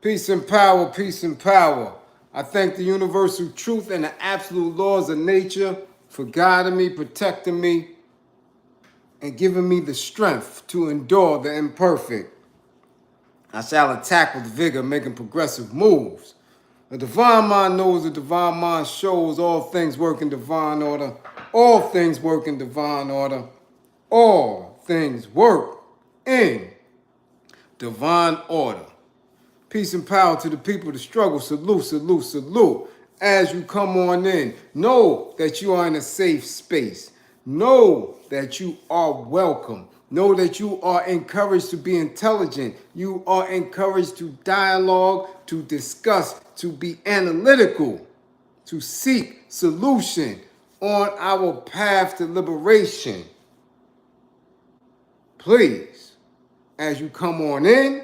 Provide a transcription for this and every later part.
Peace and power, peace and power. I thank the universal truth and the absolute laws of nature for guiding me, protecting me, and giving me the strength to endure the imperfect. I shall attack with vigor, making progressive moves. The divine mind knows, the divine mind shows all things work in divine order. All things work in divine order. All things work in divine order. Peace and power to the people that struggle. Salute, salute, salute. As you come on in, know that you are in a safe space. Know that you are welcome. Know that you are encouraged to be intelligent. You are encouraged to dialogue, to discuss, to be analytical, to seek solution on our path to liberation. Please, as you come on in,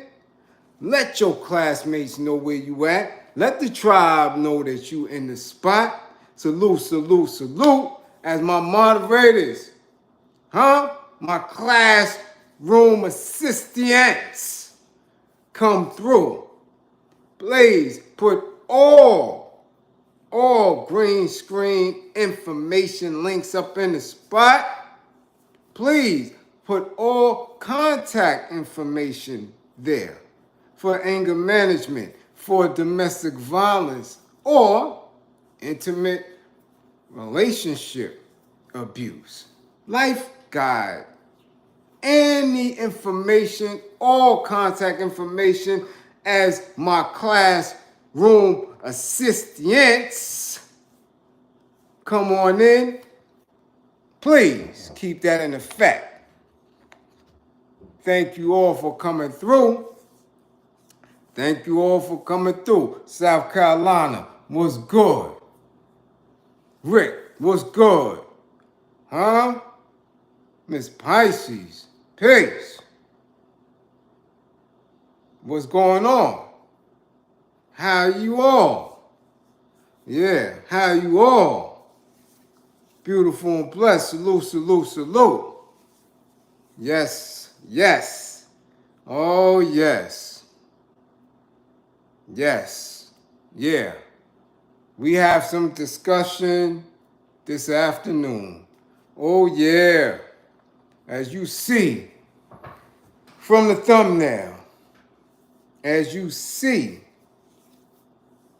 let your classmates know where you at. Let the tribe know that you in the spot. Salute, salute, salute. As my moderators, my classroom assistants come through. Please put all green screen information links up in the spot. Please put all contact information there for anger management, for domestic violence, or intimate relationship abuse. Life guide. Any information, all contact information as my classroom assistants come on in. Please keep that in effect. Thank you all for coming through. Thank you all for coming through. South Carolina, what's good? Rick, what's good? Miss Pisces, peace. What's going on? How you all? Yeah, how you all? Beautiful and blessed. Salute, salute, salute. Yes, yes. Oh, yes. Yes, yeah. We have some discussion this afternoon. Oh, yeah. As you see from the thumbnail, as you see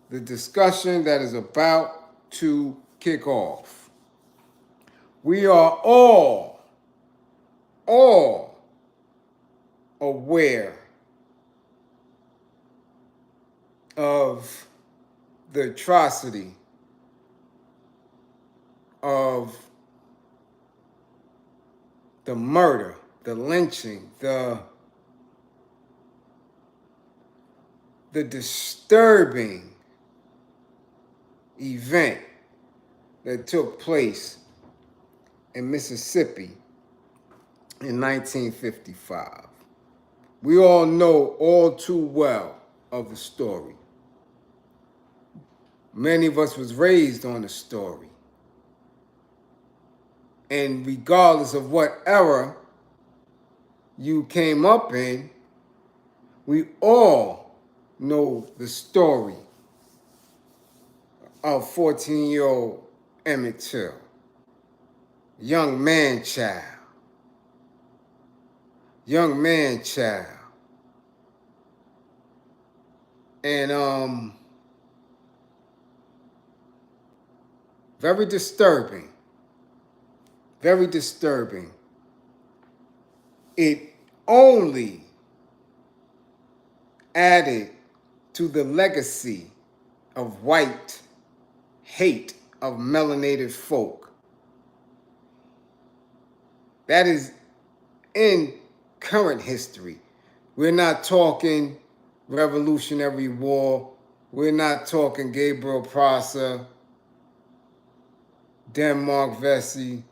the discussion that is about to kick off, we are all aware of the atrocity of the murder, the lynching, the disturbing event that took place in Mississippi in 1955. We all know all too well of the story. Many of us was raised on the story. And regardless of what era you came up in, we all know the story of 14-year-old Emmett Till, young man child. And very disturbing. Very disturbing. It only added to the legacy of white hate of melanated folk. That is in current history. We're not talking Revolutionary War. We're not talking Gabriel Prosser, Denmark Vesey.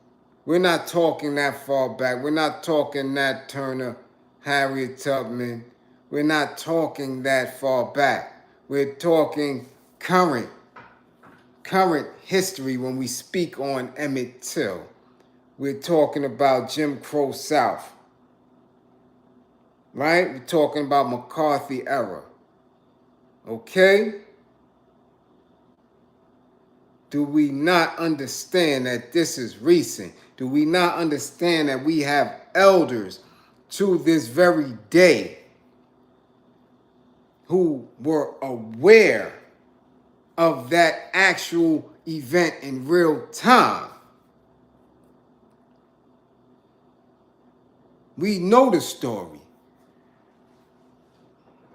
We're not talking that far back. We're not talking Nat Turner, Harriet Tubman. We're not talking that far back. We're talking current history when we speak on Emmett Till. We're talking about Jim Crow South, right? We're talking about McCarthy era. Okay? Do we not understand that this is recent? Do we not understand that we have elders to this very day who were aware of that actual event in real time? We know the story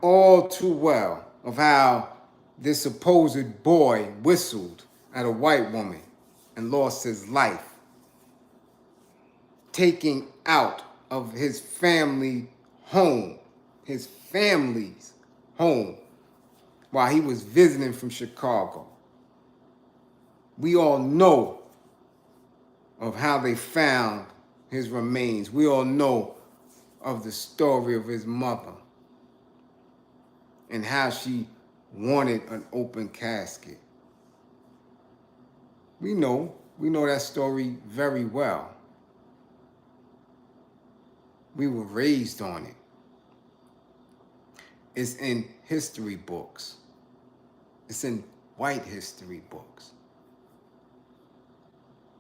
all too well of how this supposed boy whistled at a white woman and lost his life, taking out of his family home, his family's home, while he was visiting from Chicago. We all know of how they found his remains. We all know of the story of his mother and how she wanted an open casket. We know that story very well. We were raised on it. It's in history books. It's in white history books.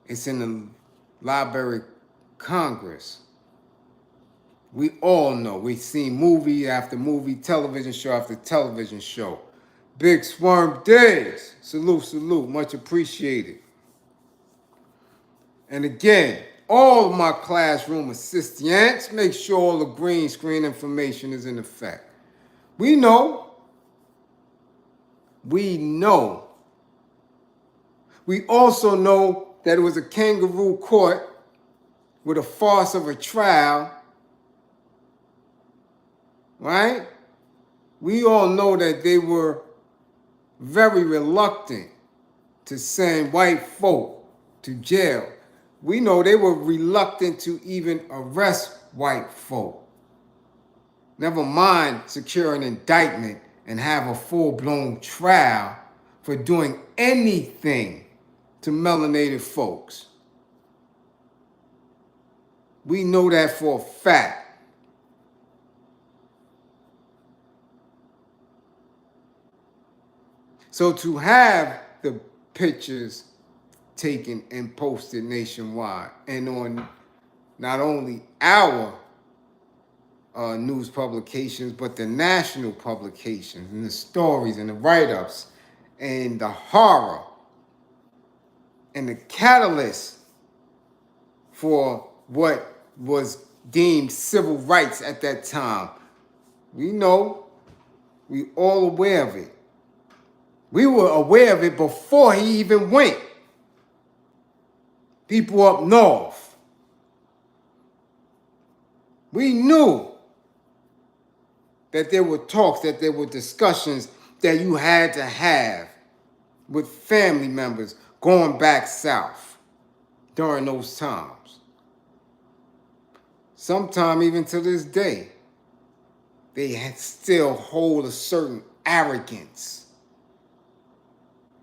It's in the Library of Congress. We all know. We've seen movie after movie, television show after television show. Big Swarm Days. Salute, salute. Much appreciated. And again, all of my classroom assistants, make sure all the green screen information is in effect. We know. We also know that it was a kangaroo court with a farce of a trial, right? We all know that they were very reluctant to send white folk to jail. We know they were reluctant to even arrest white folk. Never mind secure an indictment and have a full-blown trial for doing anything to melanated folks. We know that for a fact. So to have the pictures taken and posted nationwide and on not only our news publications, but the national publications and the stories and the write-ups and the horror and the catalyst for what was deemed civil rights at that time. We know, we all aware of it. We were aware of it before he even went. People up north. We knew that there were talks, that there were discussions that you had to have with family members going back south during those times. Sometime even to this day, they still hold a certain arrogance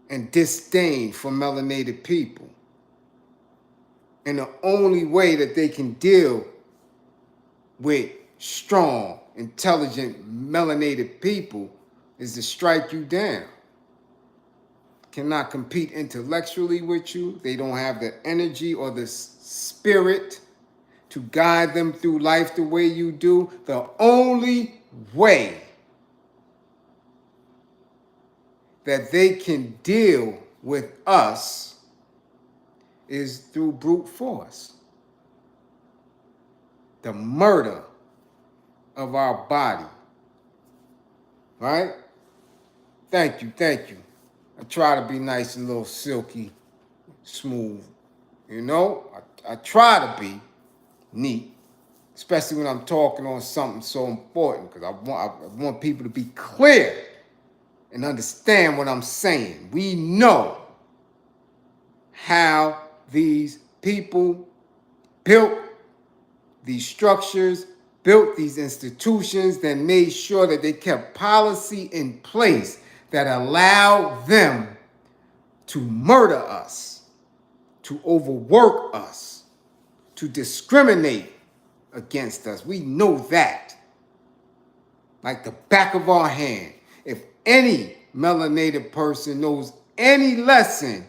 and disdain for melanated people. And the only way that they can deal with strong, intelligent, melanated people is to strike you down. Cannot compete intellectually with you. They don't have the energy or the spirit to guide them through life the way you do. The only way that they can deal with us is through brute force. The murder of our body. Right? Thank you. I try to be nice and a little silky, smooth. You know, I try to be neat, especially when I'm talking on something so important, because I want people to be clear and understand what I'm saying. We know how these people built these structures, built these institutions, that made sure that they kept policy in place that allowed them to murder us, to overwork us, to discriminate against us. We know that like the back of our hand. If any melanated person knows any lesson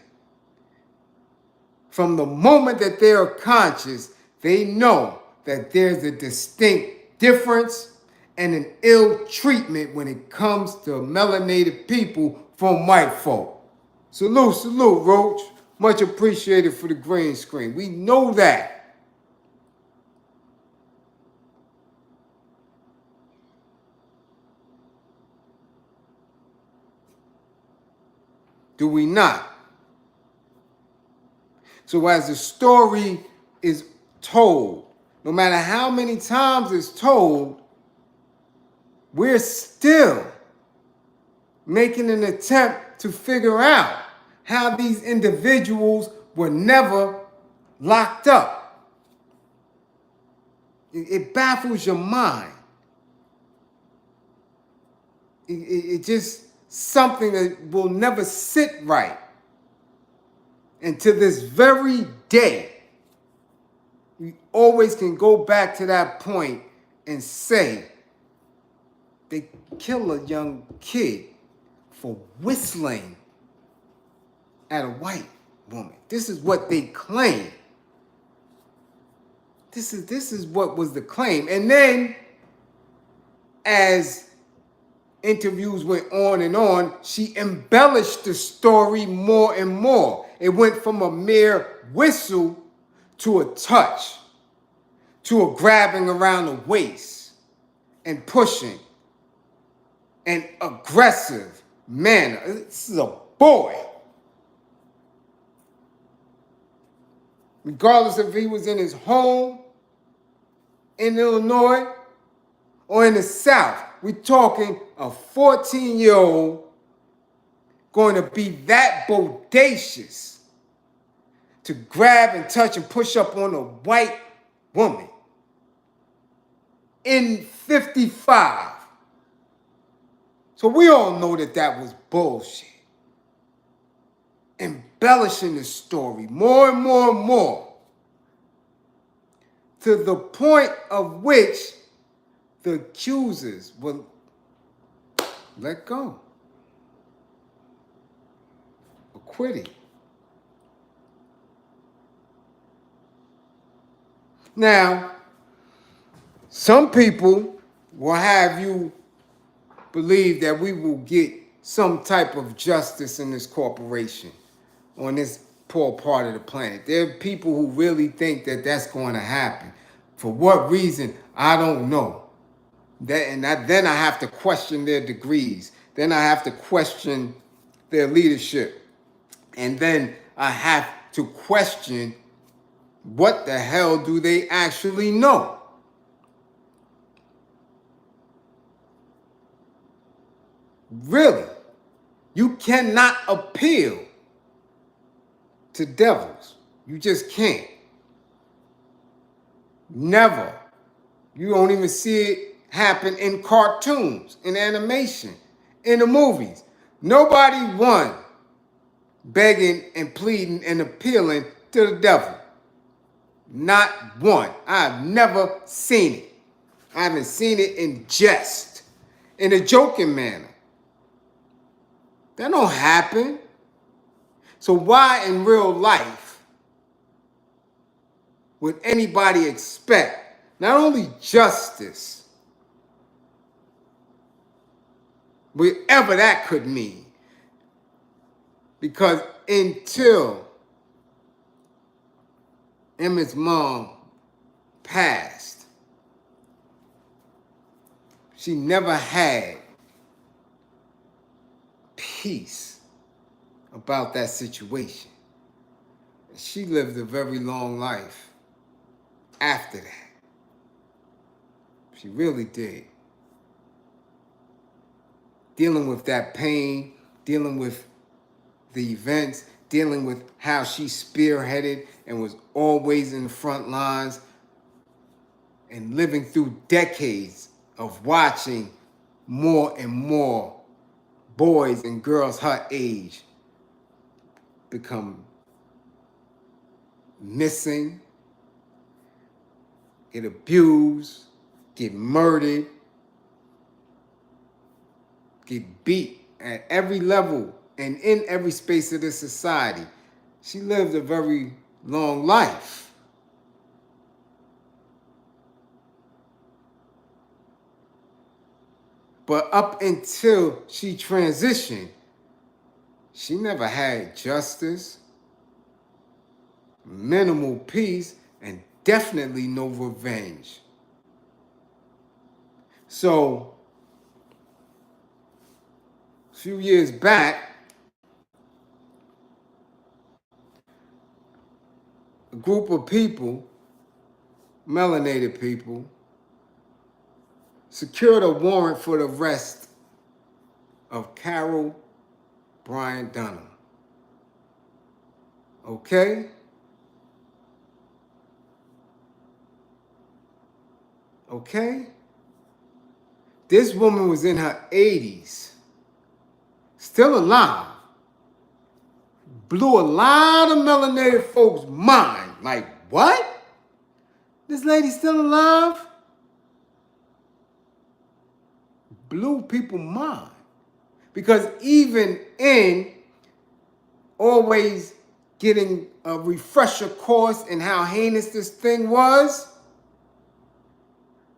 from the moment that they are conscious, they know that there's a distinct difference and an ill treatment when it comes to melanated people from white folk. Salute, salute, Roach. Much appreciated for the green screen. We know that. Do we not? So as the story is told, no matter how many times it's told, we're still making an attempt to figure out how these individuals were never locked up. It baffles your mind. It just something that will never sit right. And to this very day, we always can go back to that point and say they kill a young kid for whistling at a white woman. This is what they claim. This is what was the claim. And then as interviews went on and on, she embellished the story more and more. It went from a mere whistle to a touch, to a grabbing around the waist and pushing, an aggressive manner. This is a boy. Regardless if he was in his home in Illinois or in the South, we're talking a 14-year-old going to be that bodacious to grab and touch and push up on a white woman in 55. So we all know that that was bullshit. Embellishing the story more and more and more to the point of which the accusers will let go. Acquitted. Now, some people will have you believe that we will get some type of justice in this corporation on this poor part of the planet. There are people who really think that that's going to happen. For what reason, I don't know. Then I have to question their degrees. Then I have to question their leadership. And then I have to question what the hell do they actually know? Really? You cannot appeal to devils. You just can't. Never. You don't even see it happen in cartoons, in animation, in the movies. Nobody won begging and pleading and appealing to the devil. Not one. I've never seen it. I haven't seen it in jest, in a joking manner. That don't happen. So why in real life would anybody expect not only justice, whatever that could mean? Because until Emmett's mom passed, she never had peace about that situation. She lived a very long life after that. She really did. Dealing with that pain, dealing with the events, dealing with how she spearheaded and was always in the front lines, and living through decades of watching more and more boys and girls her age become missing, get abused, get murdered. get beat at every level and in every space of this society. She lived a very long life. But up until she transitioned, she never had justice, minimal peace, and definitely no revenge. So, a few years back, a group of people, melanated people, secured a warrant for the arrest of Carol Bryant Dunham. Okay? Okay? This woman was in her 80s, still alive. Blew a lot of melanated folks' mind. Like, what? This lady's still alive? Blew people's mind. Because even in always getting a refresher course in how heinous this thing was,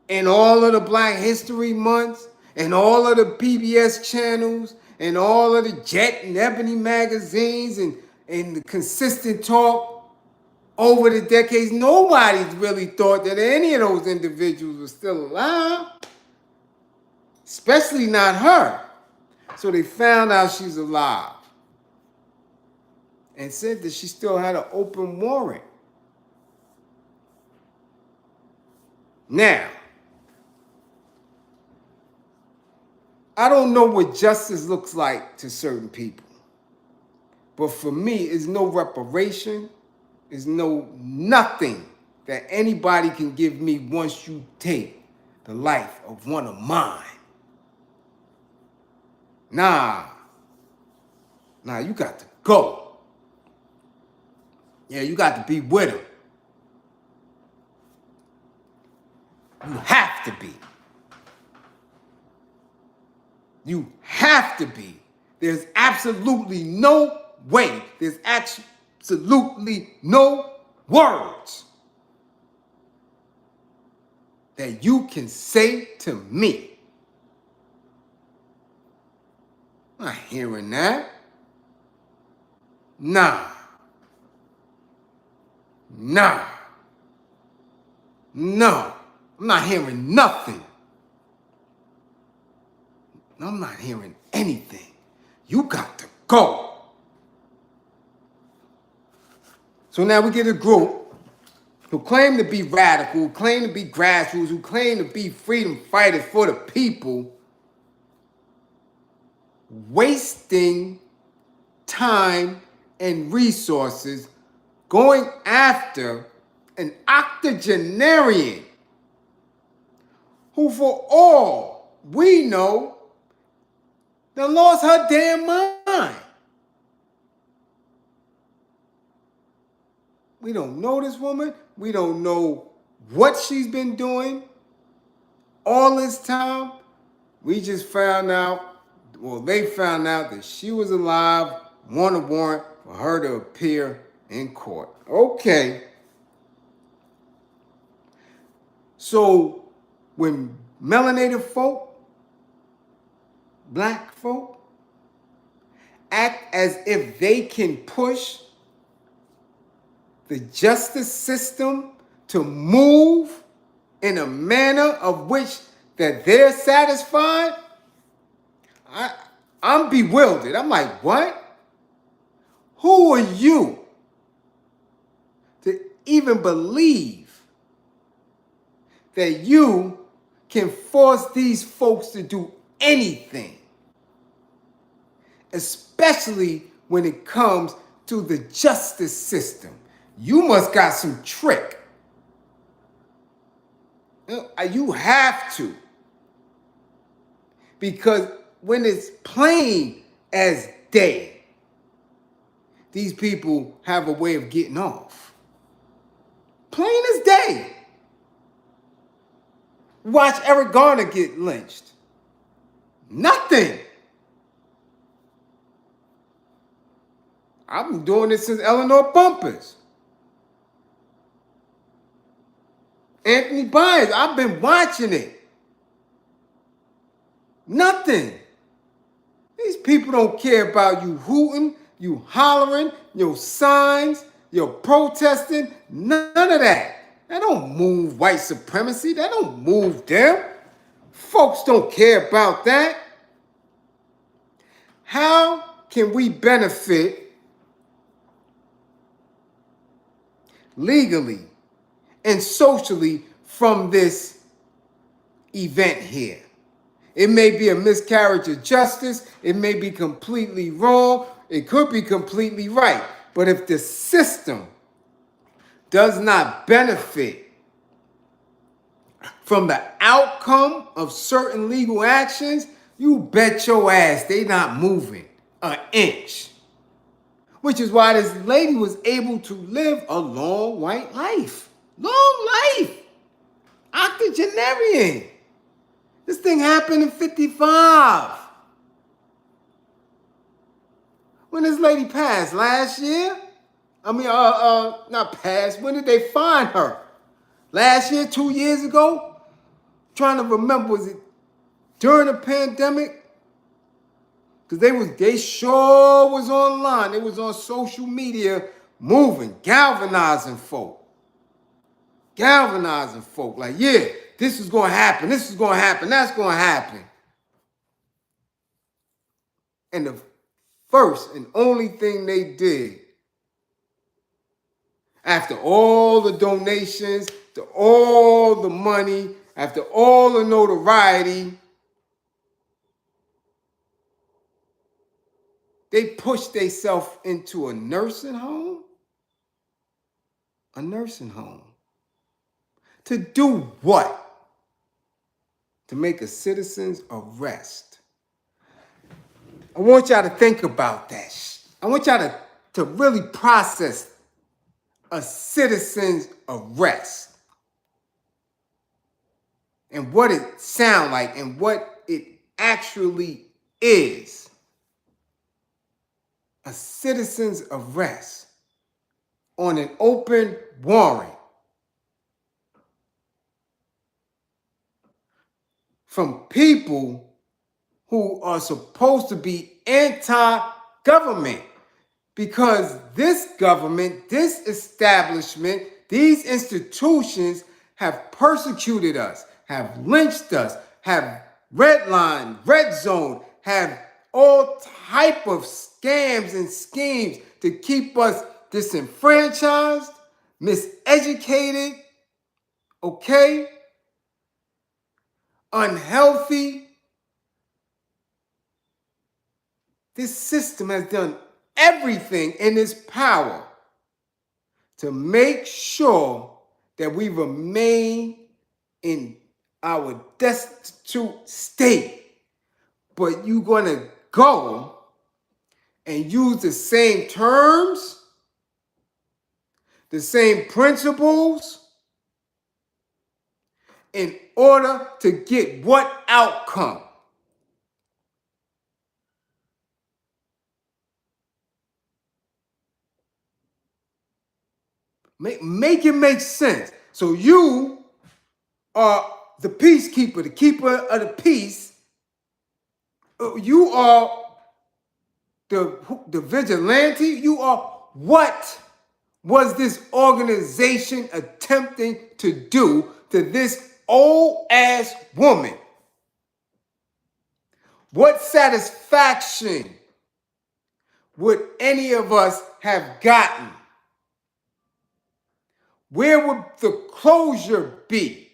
in all of the Black History Months, and all of the PBS channels, and all of the Jet and Ebony magazines, and the consistent talk over the decades, nobody's really thought that any of those individuals were still alive, especially not her. So they found out she's alive and said that she still had an open warrant. Now, I don't know what justice looks like to certain people, but for me, it's no reparation, it's no nothing that anybody can give me once you take the life of one of mine. Nah, you got to go. Yeah, you got to be with him. You have to be. You have to be. There's absolutely no way. There's absolutely no words that you can say to me. I'm not hearing that. Nah. No. I'm not hearing nothing. I'm not hearing anything. You got to go. So now we get a group who claim to be radical, who claim to be grassroots, who claim to be freedom fighters for the people, wasting time and resources going after an octogenarian who, for all we know, done lost her damn mind. We don't know this woman. We don't know what she's been doing all this time. We just found out, well, they found out that she was alive, won a warrant for her to appear in court. Okay. So when melanated folk, Black folk, act as if they can push the justice system to move in a manner of which that they're satisfied, I'm bewildered. I'm like, what? Who are you to even believe that you can force these folks to do anything? Especially when it comes to the justice system. You must got some trick. You have to. Because when it's plain as day, these people have a way of getting off. Plain as day. Watch Eric Garner get lynched. Nothing. I've been doing this since Eleanor Bumpers. Anthony Bynes, I've been watching it. Nothing. These people don't care about you hooting, you hollering, your signs, your protesting, none of that. That don't move white supremacy. That don't move them. Folks don't care about that. How can we benefit legally and socially from this event here? It may be a miscarriage of justice. It may be completely wrong. It could be completely right. But if the system does not benefit from the outcome of certain legal actions, you bet your ass they not moving an inch. Which is why this lady was able to live a long white life. Long life. Octogenarian. This thing happened in 55. When this lady passed last year? Not passed. When did they find her? Last year, 2 years ago? Trying to remember, was it during the pandemic? Because they sure was online. They was on social media moving, galvanizing folk. Galvanizing folk. Like, yeah, this is going to happen. This is going to happen. That's going to happen. And the first and only thing they did, after all the donations, after all the money, after all the notoriety, they pushed themselves into a nursing home. A nursing home. To do what? To make a citizen's arrest. I want y'all to think about that. I want y'all to really process a citizen's arrest and what it sounds like and what it actually is. A citizen's arrest on an open warrant from people who are supposed to be anti-government. Because this government, this establishment, these institutions have persecuted us, have lynched us, have redlined, red zoned, have all type of scams and schemes to keep us disenfranchised, miseducated, okay, unhealthy. This system has done everything in its power to make sure that we remain in our destitute state. But you're going to go and use the same terms, the same principles in order to get what outcome? Make it make sense. So you are the peacekeeper, the keeper of the peace. You are the vigilante. You are what was this organization attempting to do to this old ass woman? What satisfaction would any of us have gotten? Where would the closure be?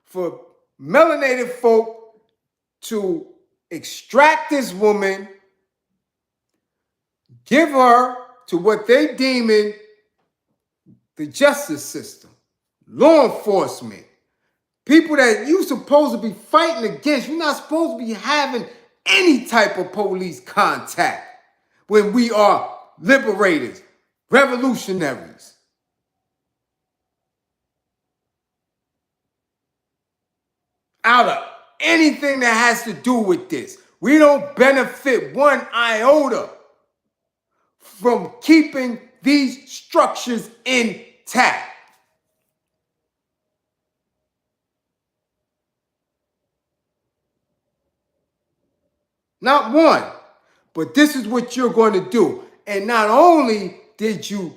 For melanated folk to extract this woman, give her to what they deem in the justice system, law enforcement, people that you're supposed to be fighting against. You're not supposed to be having any type of police contact when we are liberators, revolutionaries. Out of anything that has to do with this. We don't benefit one iota from keeping these structures intact. Not one. But this is what you're going to do. And not only did you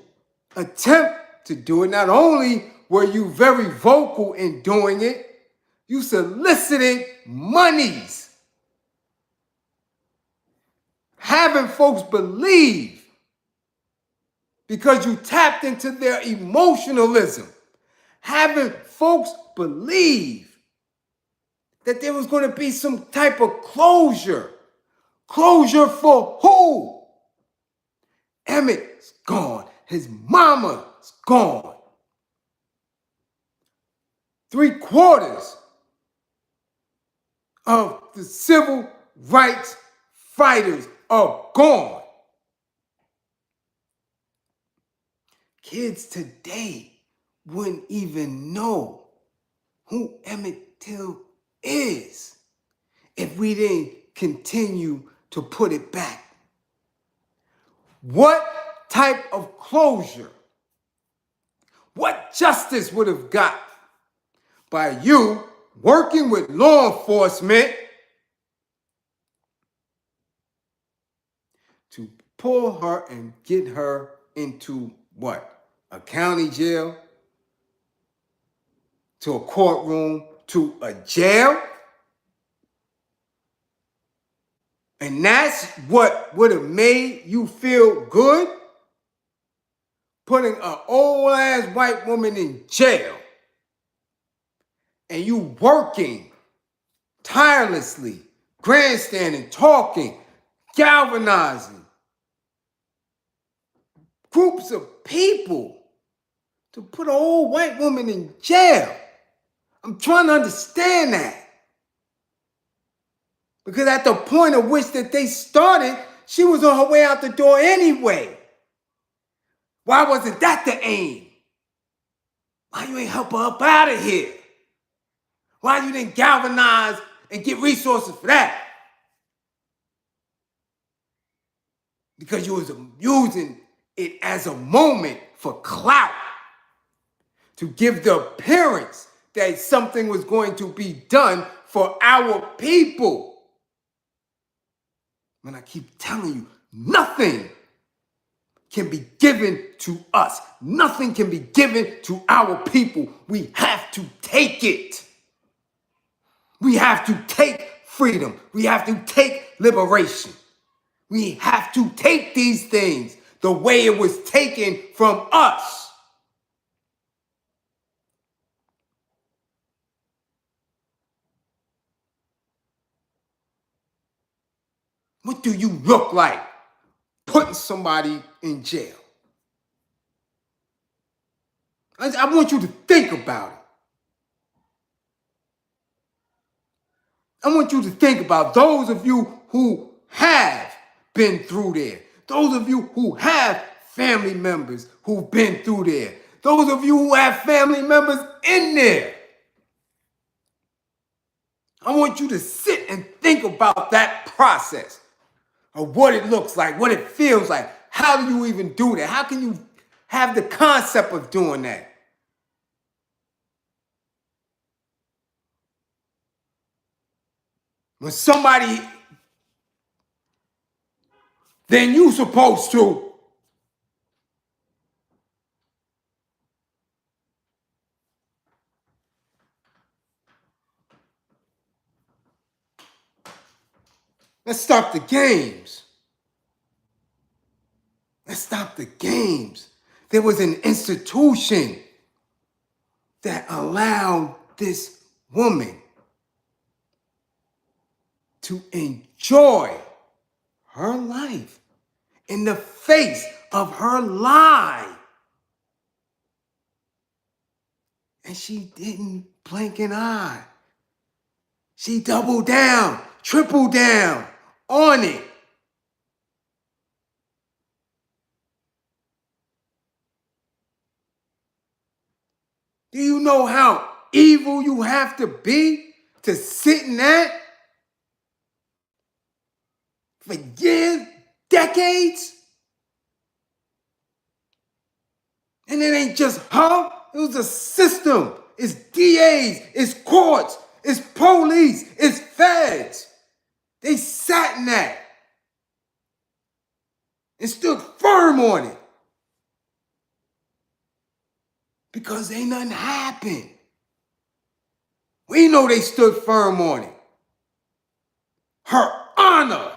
attempt to do it, not only were you very vocal in doing it, you solicited monies, having folks believe because you tapped into their emotionalism, having folks believe that there was going to be some type of closure. Closure for who? Emmett's gone. His mama's gone. 3/4 of the civil rights fighters are gone. Kids today wouldn't even know who Emmett Till is if we didn't continue to put it back. What type of closure, what justice would have got by you working with law enforcement to pull her and get her into what? A county jail? To a courtroom? To a jail? And that's what would have made you feel good? Putting an old ass white woman in jail and you working tirelessly, grandstanding, talking, galvanizing groups of people to put an old white woman in jail. I'm trying to understand that. Because at the point at which that they started, she was on her way out the door anyway. Why wasn't that the aim? Why you ain't help her up out of here? Why you didn't galvanize and get resources for that? Because you was using it as a moment for clout. To give the appearance that something was going to be done for our people. When I keep telling you, nothing can be given to us. Nothing can be given to our people. We have to take it. We have to take freedom. We have to take liberation. We have to take these things the way it was taken from us. What do you look like putting somebody in jail? I want you to think about it. I want you to think about those of you who have been through there. Those of you who have family members who've been through there. Those of you who have family members in there. I want you to sit and think about that process of what it looks like, what it feels like. How do you even do that? How can you have the concept of doing that? When somebody, then you supposed to. Let's stop the games. Let's stop the games. There was an institution that allowed this woman to enjoy her life in the face of her lie. And she didn't blink an eye. She doubled down, tripled down on it. Do you know how evil you have to be to sit in that? for years, decades. And it ain't just her. It was a system. It's DAs, it's courts, it's police, it's feds. They sat in that and stood firm on it. Because ain't nothing happened. We know they stood firm on it. Her honor.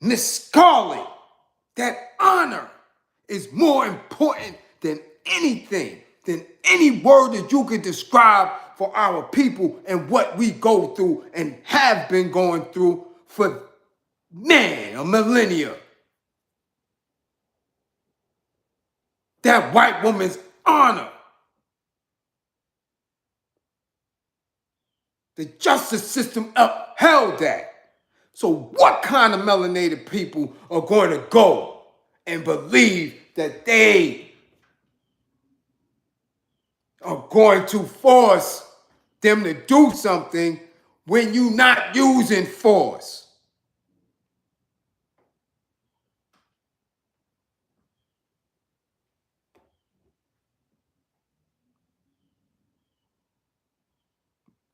Miss Scarlet, that honor is more important than anything, than any word that you could describe for our people and what we go through and have been going through for, man, a millennia. That white woman's honor. The justice system upheld that. So what kind of melanated people are going to go and believe that they are going to force them to do something when you're not using force?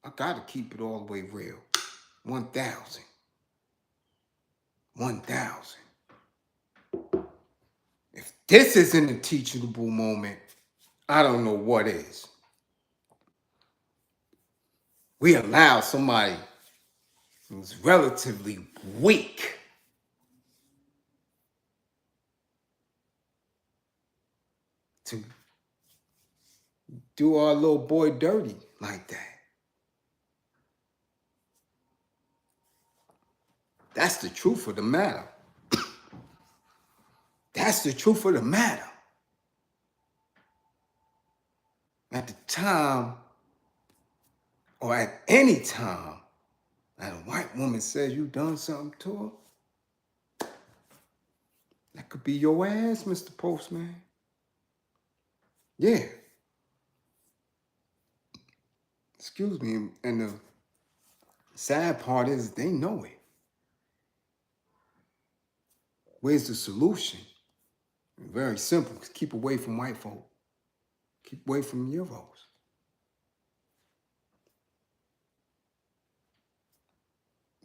I gotta keep it all the way real. 1,000. 1,000. If this isn't a teachable moment, I don't know what is. We allow somebody who's relatively weak to do our little boy dirty like that. That's the truth of the matter. That's the truth of the matter. At the time, or at any time, that a white woman says you done something to her, that could be your ass, Mr. Postman. Yeah. Excuse me. And the sad part is they know it. Where's the solution? Very simple. Keep away from white folk. Keep away from Euros.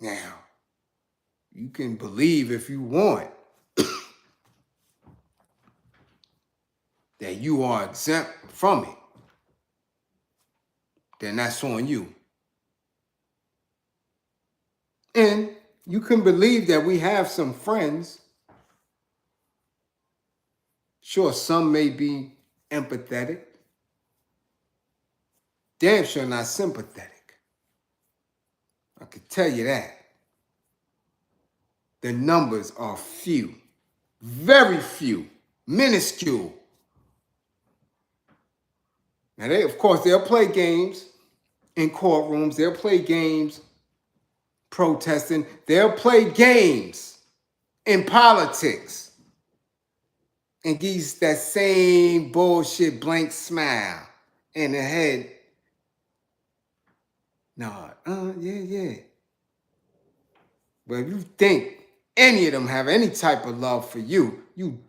Now, you can believe if you want that you are exempt from it. Then that's on you. And you can believe that we have some friends. Sure, some may be empathetic. Damn sure not sympathetic. I can tell you that. The numbers are few. Very few. Minuscule. Now, of course, they'll play games in courtrooms. They'll play games protesting. They'll play games in politics and give you that same bullshit blank smile in the head. No, yeah. But if you think any of them have any type of love for you, you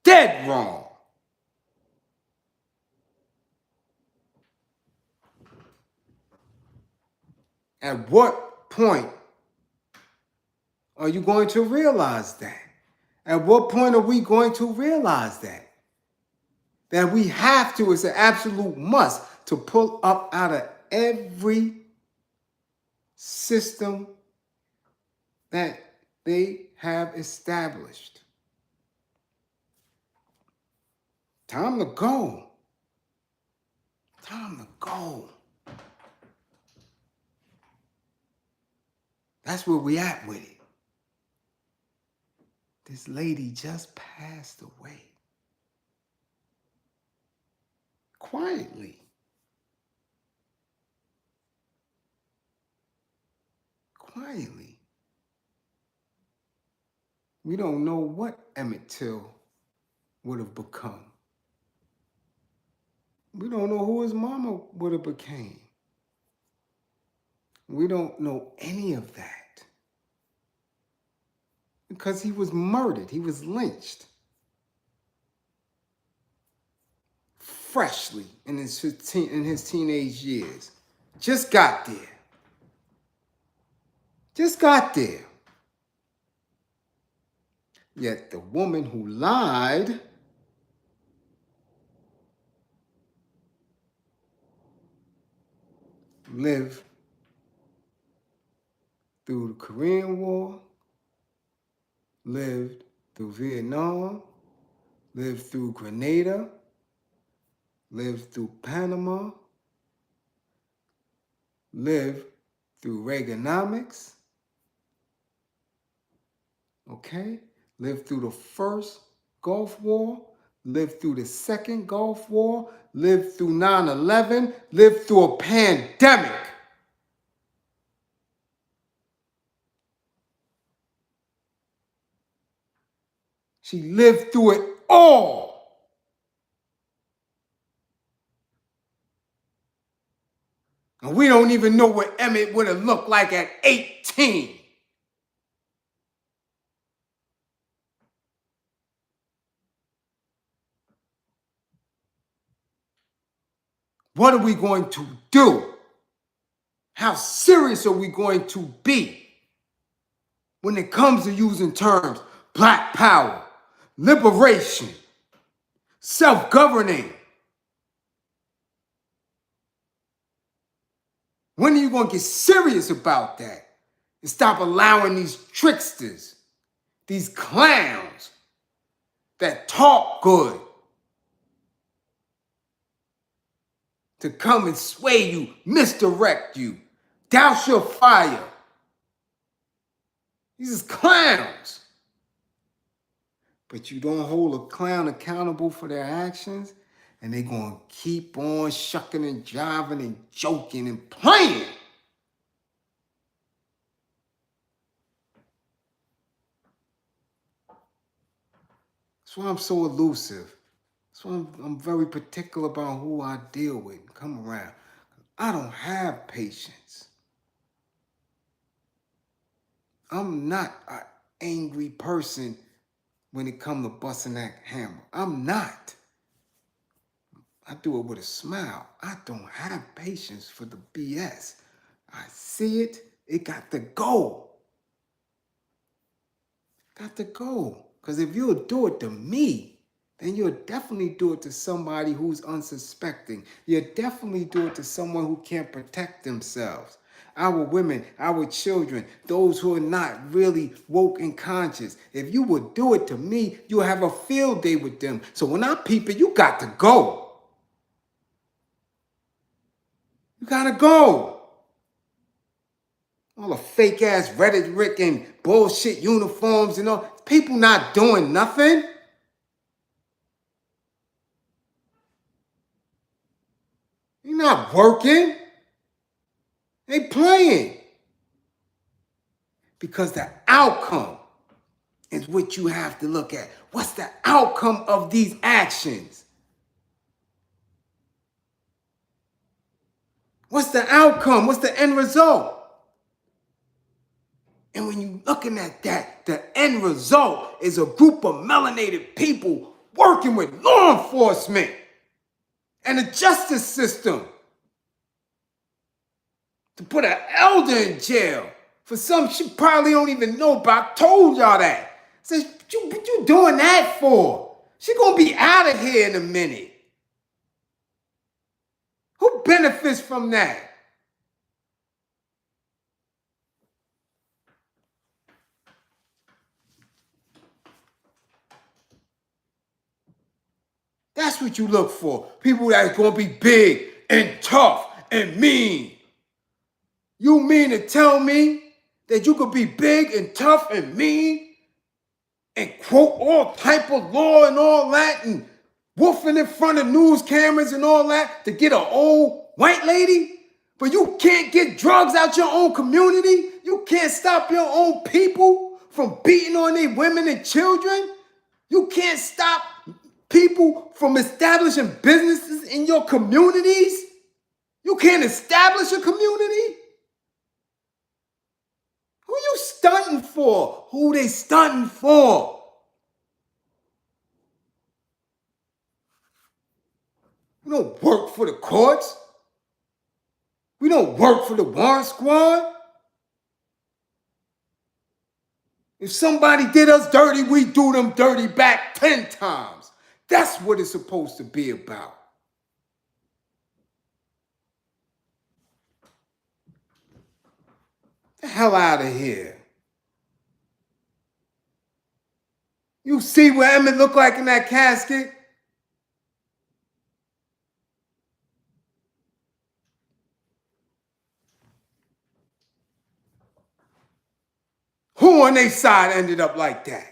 dead wrong. At what point are you going to realize that? At what point are we going to realize that? That we have to, it's an absolute must, to pull up out of every system that they have established. Time to go. Time to go. That's where we at with it. This lady just passed away. Quietly. Quietly. We don't know what Emmett Till would have become. We don't know who his mama would have became. We don't know any of that because he was murdered. He was lynched freshly in his teenage years. Just got there. Just got there. Yet the woman who lied lived through the Korean War, lived through Vietnam, lived through Grenada, lived through Panama, lived through Reaganomics, okay? Lived through the first Gulf War, lived through the second Gulf War, lived through 9/11, lived through a pandemic. She lived through it all. And we don't even know what Emmett would have looked like at 18. What are we going to do? How serious are we going to be when it comes to using terms Black power, liberation, self-governing? When are you going to get serious about that and stop allowing these tricksters, these clowns that talk good to come and sway you, misdirect you, douse your fire? These is clowns. But you don't hold a clown accountable for their actions, and they're going to keep on shucking and jiving and joking and playing. That's why I'm so elusive. That's why I'm very particular about who I deal with and come around. I don't have patience. I'm not an angry person when it comes to busting that hammer. I'm not. I do it with a smile. I don't have patience for the BS. I see it. It got to go. Got to go. Because if you'll do it to me, then you'll definitely do it to somebody who's unsuspecting. You'll definitely do it to someone who can't protect themselves. Our women, our children, those who are not really woke and conscious. If you would do it to me, you'll have a field day with them. So when I peep it, you got to go. You got to go. All the fake ass rhetoric and bullshit uniforms and all. People not doing nothing. You're not working. They playing. Because the outcome is what you have to look at. What's the outcome of these actions? What's the outcome? What's the end result? And when you're looking at that, the end result is a group of melanated people working with law enforcement and the justice system to put an elder in jail for something she probably don't even know about. I told y'all that. Says, what you doing that for? She gonna be out of here in a minute. Who benefits from that? That's what you look for. People that's gonna be big and tough and mean. You mean to tell me that you could be big and tough and mean and quote all type of law and all that and woofing in front of news cameras and all that to get an old white lady? But you can't get drugs out your own community? You can't stop your own people from beating on their women and children? You can't stop people from establishing businesses in your communities? You can't establish a community? stunting for? Who they stunting for? We don't work for the courts. We don't work for the warrant squad. If somebody did us dirty, we do them dirty back 10 times. That's what it's supposed to be about. The hell out of here. You see what Emmett looked like in that casket? Who on their side ended up like that?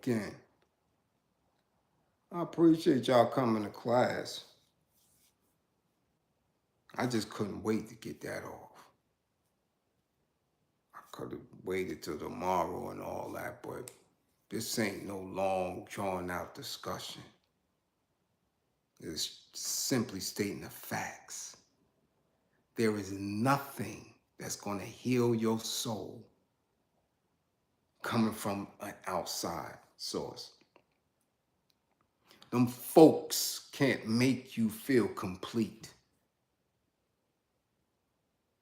Again, I appreciate y'all coming to class. I just couldn't wait to get that off. I could have waited till tomorrow and all that, but this ain't no long, drawn-out discussion. It's simply stating the facts. There is nothing that's going to heal your soul coming from an outside source. Them folks can't make you feel complete.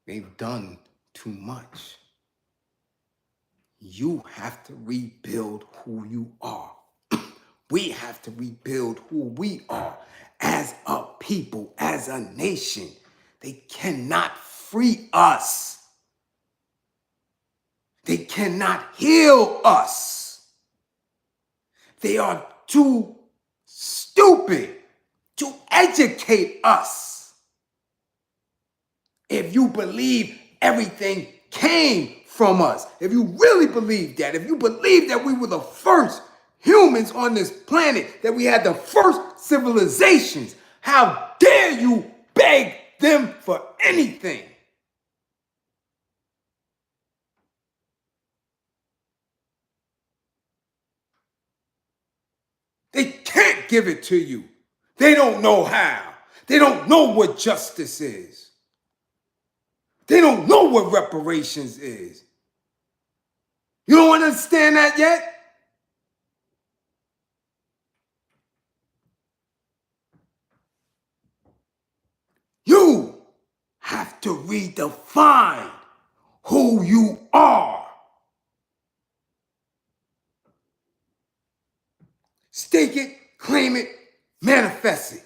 They've done too much. You have to rebuild who you are. We have to rebuild who we are as a people, as a nation. They cannot free us. They cannot heal us. They are too stupid to educate us. If you believe everything came from us, if you really believe that, if you believe that we were the first humans on this planet, that we had the first civilizations, how dare you beg them for anything? They can't give it to you. They don't know how. They don't know what justice is. They don't know what reparations is. You don't understand that yet? You have to redefine who you are. Stake it, claim it, manifest it.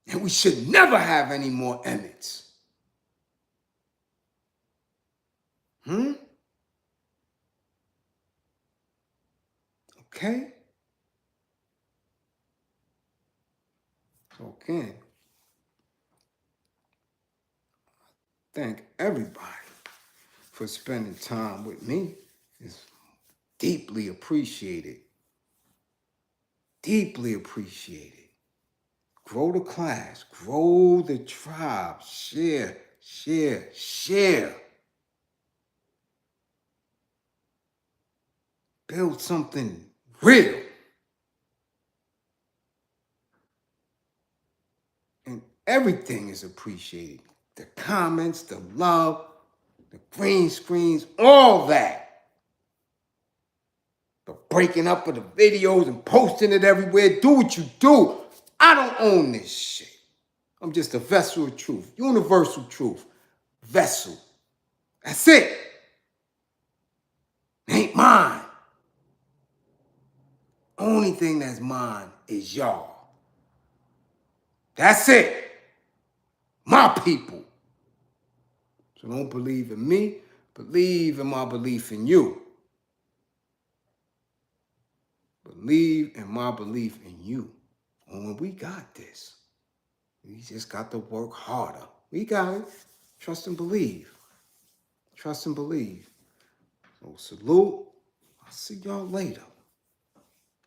And we should never have any more Emmets. Okay? So again, thank everybody for spending time with me. It's deeply appreciated. Deeply appreciated. Grow the class. Grow the tribe. Share, share, share. Build something real. And everything is appreciated. The comments, the love, the green screens, all that. The breaking up of the videos and posting it everywhere. Do what you do. I don't own this shit. I'm just a vessel of truth. Universal truth. Vessel. That's it. It ain't mine. Only thing that's mine is y'all. That's it. My people. So don't believe in me. Believe in my belief in you. Believe in my belief in you. And we got this. We just got to work harder. We got it. Trust and believe. Trust and believe. So salute. I'll see y'all later.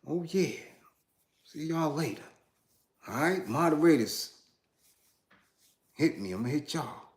Oh yeah. See y'all later. All right, moderators. Hit me, I'm gonna hit y'all.